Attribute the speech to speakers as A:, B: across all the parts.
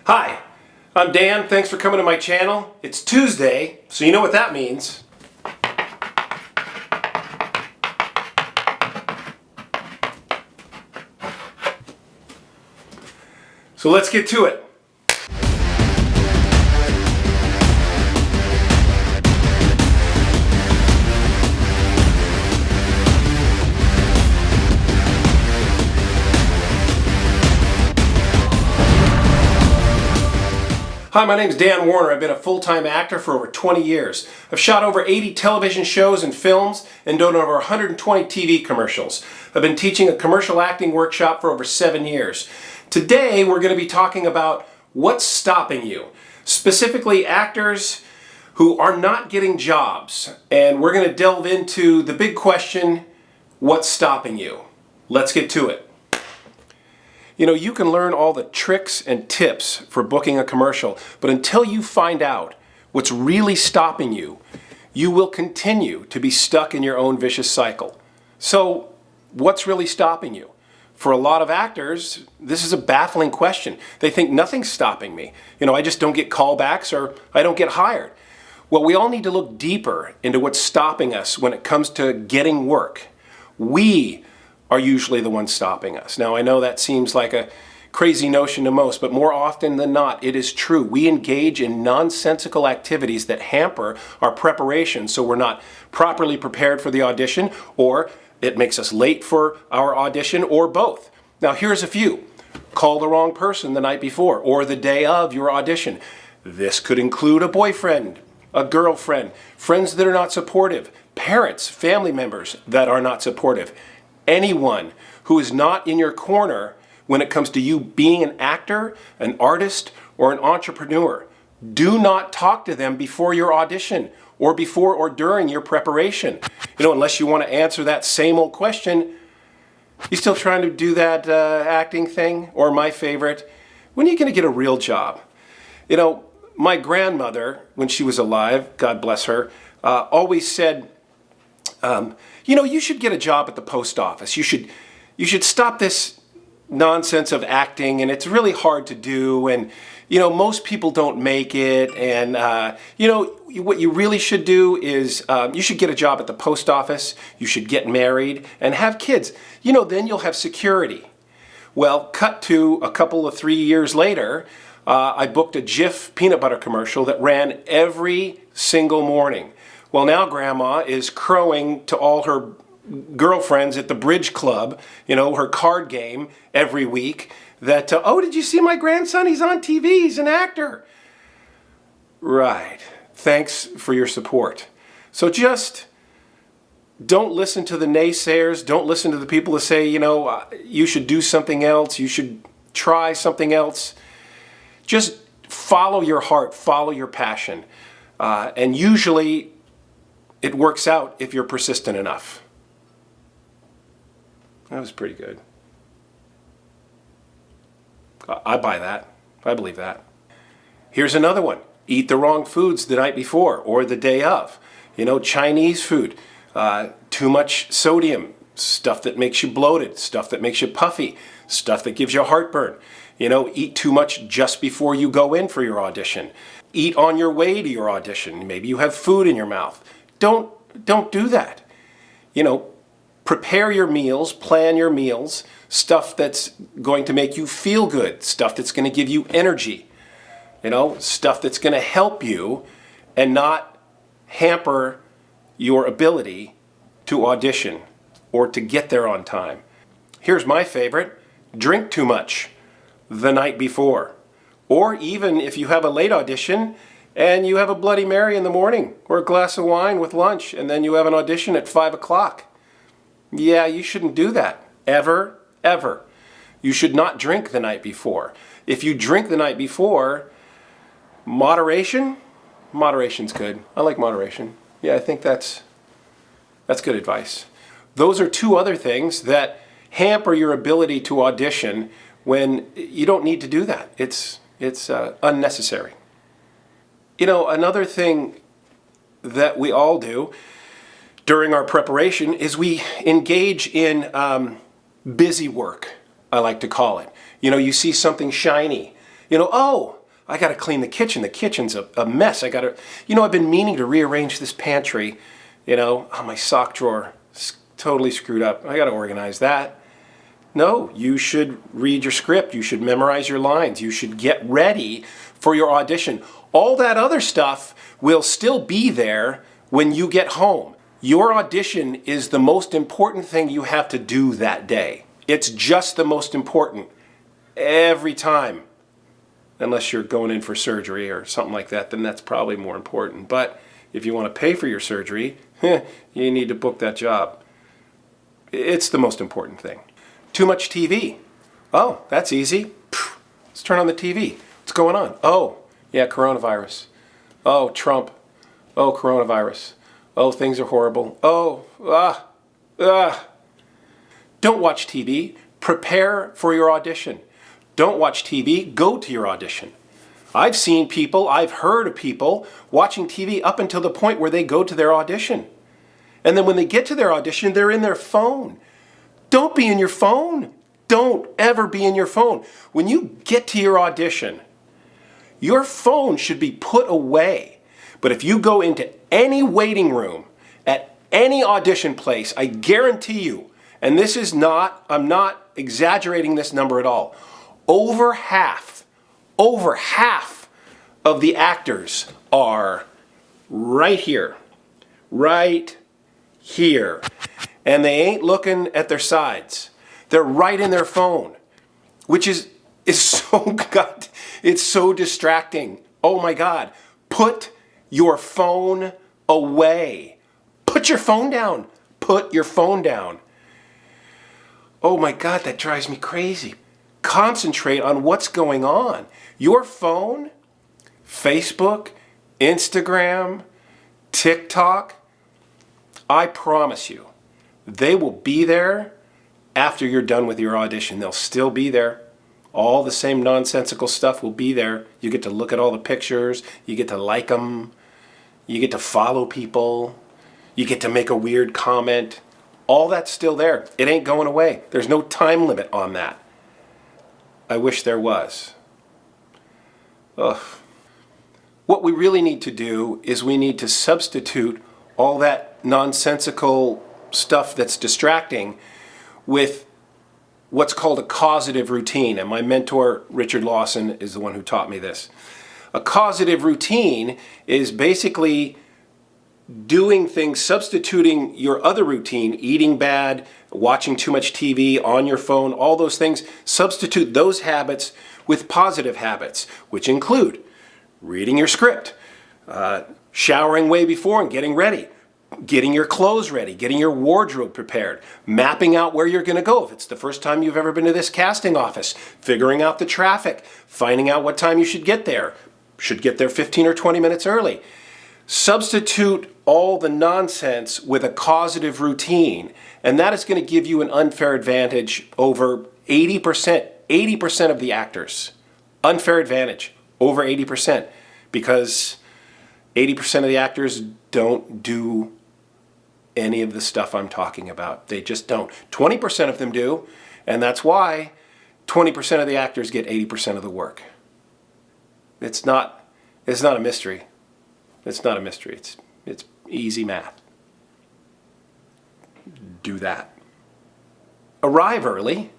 A: Hi, I'm Dan. Thanks for coming to my channel. It's Tuesday, so you know what that means. So let's get to it. Hi, my name's Dan Warner. I've been a full-time actor for over 20 years. I've shot over 80 television shows and films and done over 120 TV commercials. I've been teaching a commercial acting workshop for over 7 years. Today, we're going to be talking about what's stopping you, specifically actors who are not getting jobs. And we're going to delve into the big question, what's stopping you? Let's get to it. You know, you can learn all the tricks and tips for booking a commercial, but until you find out what's really stopping you, you will continue to be stuck in your own vicious cycle. So, what's really stopping you? For a lot of actors, this is a baffling question. They think nothing's stopping me. You know, I just don't get callbacks or I don't get hired. Well, we all need to look deeper into what's stopping us when it comes to getting work. We are usually the ones stopping us. Now, I know that seems like a crazy notion to most, but more often than not, it is true. We engage in nonsensical activities that hamper our preparation, so we're not properly prepared for the audition, or it makes us late for our audition, or both. Now, here's a few. Call the wrong person the night before, or the day of your audition. This could include a boyfriend, a girlfriend, friends that are not supportive, parents, family members that are not supportive. Anyone who is not in your corner when it comes to you being an actor, an artist, or an entrepreneur. Do not talk to them before your audition or before or during your preparation. You know, unless you want to answer that same old question, you still trying to do that acting thing? Or my favorite, when are you going to get a real job? You know, my grandmother, when she was alive, God bless her, always said, you know, you should get a job at the post office. You should stop this nonsense of acting, and it's really hard to do, and you know, most people don't make it, and you know, what you really should do is you should get a job at the post office, you should get married and have kids. You know, then you'll have security. Well, cut to a couple of 3 years later, I booked a Jif peanut butter commercial that ran every single morning. Well, now Grandma is crowing to all her girlfriends at the bridge club, you know, her card game every week, that, oh, did you see my grandson? He's on TV, he's an actor. Right. Thanks for your support. So just don't listen to the naysayers. Don't listen to the people who say, you know, you should do something else. You should try something else. Just follow your heart, follow your passion. And usually it works out if you're persistent enough. That was pretty good. I buy that. I believe that. Here's another one. Eat the wrong foods the night before or the day of. You know, Chinese food, too much sodium, stuff that makes you bloated, stuff that makes you puffy, stuff that gives you heartburn. You know, eat too much just before you go in for your audition. Eat on your way to your audition. Maybe you have food in your mouth. Don't do that. You know, prepare your meals, plan your meals, stuff that's going to make you feel good, stuff that's going to give you energy, you know, stuff that's going to help you and not hamper your ability to audition or to get there on time. Here's my favorite. Drink too much the night before. Or even if you have a late audition and you have a Bloody Mary in the morning or a glass of wine with lunch and then you have an audition at 5 o'clock. Yeah, you shouldn't do that. Ever, ever. You should not drink the night before. If you drink the night before, moderation's good. I like moderation. Yeah, I think that's good advice. Those are two other things that hamper your ability to audition when you don't need to do that. It's unnecessary. You know, another thing that we all do during our preparation is we engage in busy work, I like to call it. You know, you see something shiny Oh, I got to clean the kitchen. The kitchen's a mess. I've been meaning to rearrange this pantry. My sock drawer is totally screwed up. I got to organize that. No, you should read your script. You should memorize your lines. You should get ready for your audition. All that other stuff will still be there when you get home. Your audition is the most important thing you have to do that day. It's just the most important every time. Unless you're going in for surgery or something like that, then that's probably more important. But if you want to pay for your surgery, you need to book that job. It's the most important thing. Too much TV. Oh, that's easy. Let's turn on the TV. What's going on? Oh, yeah, coronavirus. Oh, Trump. Oh, coronavirus. Oh, things are horrible. Oh, Don't watch TV. Prepare for your audition. Don't watch TV. Go to your audition. I've heard of people watching TV up until the point where they go to their audition. And then when they get to their audition, they're in their phone. Don't be in your phone. Don't ever be in your phone. When you get to your audition, your phone should be put away. But if you go into any waiting room at any audition place, I guarantee you, and I'm not exaggerating this number at all, over half of the actors are right here. And they ain't looking at their sides. They're right in their phone, which is so it's so distracting. Oh my God. Put your phone away. Put your phone down. Put your phone down. Oh my God, that drives me crazy. Concentrate on what's going on. Your phone, Facebook, Instagram, TikTok, I promise you, they will be there after you're done with your audition. They'll still be there. All the same nonsensical stuff will be there. You get to look at all the pictures. You get to like them. You get to follow people. You get to make a weird comment. All that's still there. It ain't going away. There's no time limit on that. I wish there was. Ugh. What we really need to do is we need to substitute all that nonsensical stuff that's distracting with what's called a causative routine. And my mentor, Richard Lawson, is the one who taught me this. A causative routine is basically doing things, substituting your other routine, eating bad, watching too much TV, on your phone, all those things, substitute those habits with positive habits, which include reading your script, showering way before and getting ready, getting your clothes ready, getting your wardrobe prepared, mapping out where you're going to go. If it's the first time you've ever been to this casting office, figuring out the traffic, finding out what time you should get there. Should get there 15 or 20 minutes early. Substitute all the nonsense with a causative routine, and that is going to give you an unfair advantage over 80% of the actors. Unfair advantage over 80%, because 80% of the actors don't do any of the stuff I'm talking about. They just don't. 20% of them do, and that's why 20% of the actors get 80% of the work. It's not a mystery. It's not a mystery. It's easy math. Do that. Arrive early.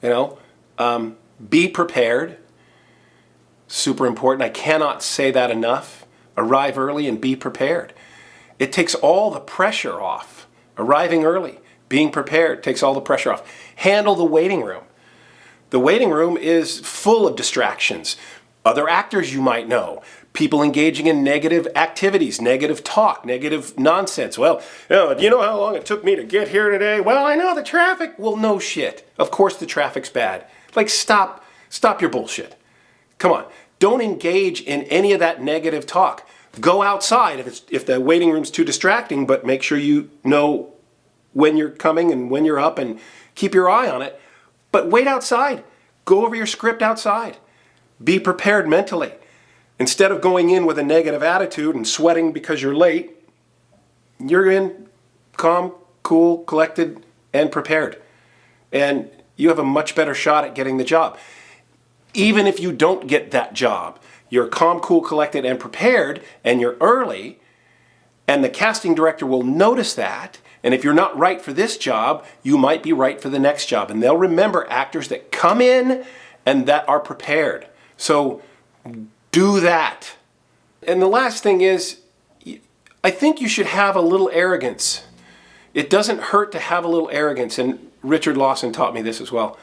A: Be prepared. Super important. I cannot say that enough. Arrive early and be prepared. It takes all the pressure off. Arriving early, being prepared takes all the pressure off. Handle the waiting room. The waiting room is full of distractions. Other actors you might know, people engaging in negative activities, negative talk, negative nonsense. Well, do you know how long it took me to get here today? Well, I know the traffic. Well, no shit. Of course the traffic's bad. Like, stop your bullshit. Come on. Don't engage in any of that negative talk. Go outside if the waiting room's too distracting, but make sure you know when you're coming and when you're up and keep your eye on it. But wait outside. Go over your script outside. Be prepared mentally. Instead of going in with a negative attitude and sweating because you're late, you're in calm, cool, collected, and prepared. And you have a much better shot at getting the job. even if you don't get that job, you're calm, cool, collected, and prepared, and you're early, and the casting director will notice that, and if you're not right for this job, you might be right for the next job. And they'll remember actors that come in and that are prepared. So do that. And the last thing is, I think you should have a little arrogance. It doesn't hurt to have a little arrogance, and Richard Lawson taught me this as well.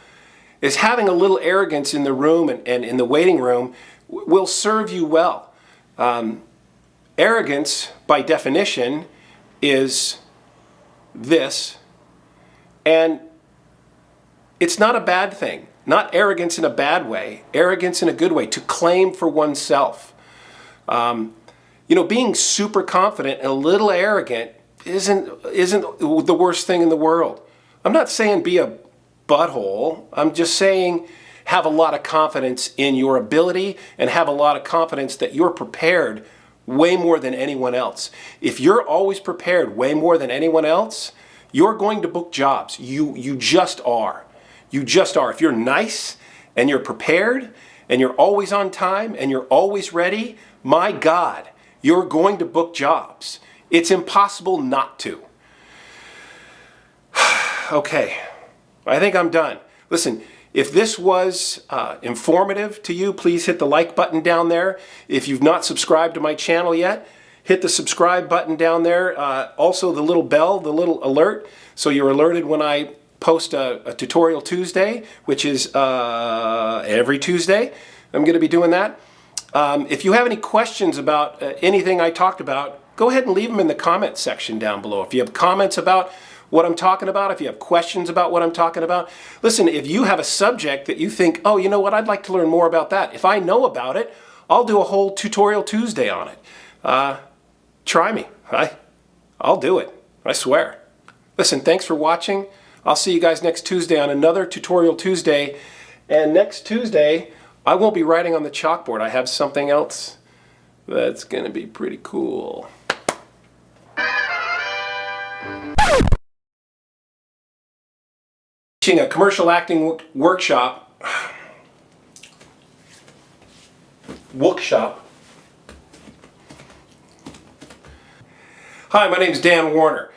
A: Is having a little arrogance in the room and in the waiting room will serve you well. Arrogance, by definition, is this, and it's not a bad thing. Not arrogance in a bad way, arrogance in a good way, to claim for oneself. Being super confident and a little arrogant isn't the worst thing in the world. I'm not saying be a butthole. I'm just saying have a lot of confidence in your ability and have a lot of confidence that you're prepared way more than anyone else. If you're always prepared way more than anyone else, you're going to book jobs. You just are. You just are. If you're nice and you're prepared and you're always on time and you're always ready, my God, you're going to book jobs. It's impossible not to. Okay, I think I'm done. Listen, if this was informative to you, please hit the like button down there. If you've not subscribed to my channel yet, hit the subscribe button down there. Also the little bell, the little alert, so you're alerted when I post a Tutorial Tuesday, which is every Tuesday. I'm going to be doing that. If you have any questions about anything I talked about, go ahead and leave them in the comments section down below. If you have comments about what I'm talking about, if you have questions about what I'm talking about, listen, if you have a subject that you think, oh, you know what, I'd like to learn more about that. If I know about it, I'll do a whole Tutorial Tuesday on it. Try me. I'll do it. I swear. Listen, thanks for watching. I'll see you guys next Tuesday on another Tutorial Tuesday. And next Tuesday, I won't be writing on the chalkboard. I have something else that's going to be pretty cool. Teaching a commercial acting workshop. Hi, my name's Dan Warner.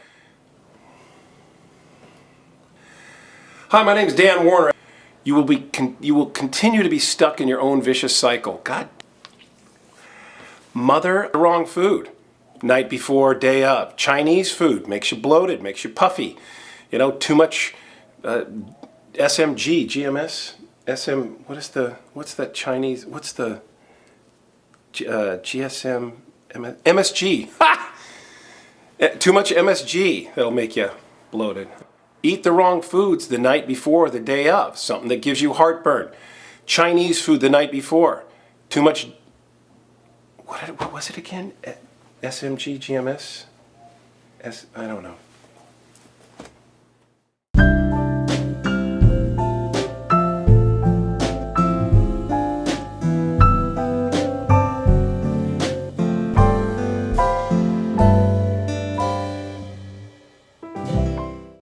A: You will continue to be stuck in your own vicious cycle. God. Mother, the wrong food. Night before, day of. Chinese food makes you bloated, makes you puffy. Too much SMG, GMS, what's that Chinese, what's the GSM, MSG. Ha! Too much MSG, that'll make you bloated. Eat the wrong foods the night before, the day of, something that gives you heartburn. Chinese food the night before. Too much, what was it again? SMG, GMS? I don't know.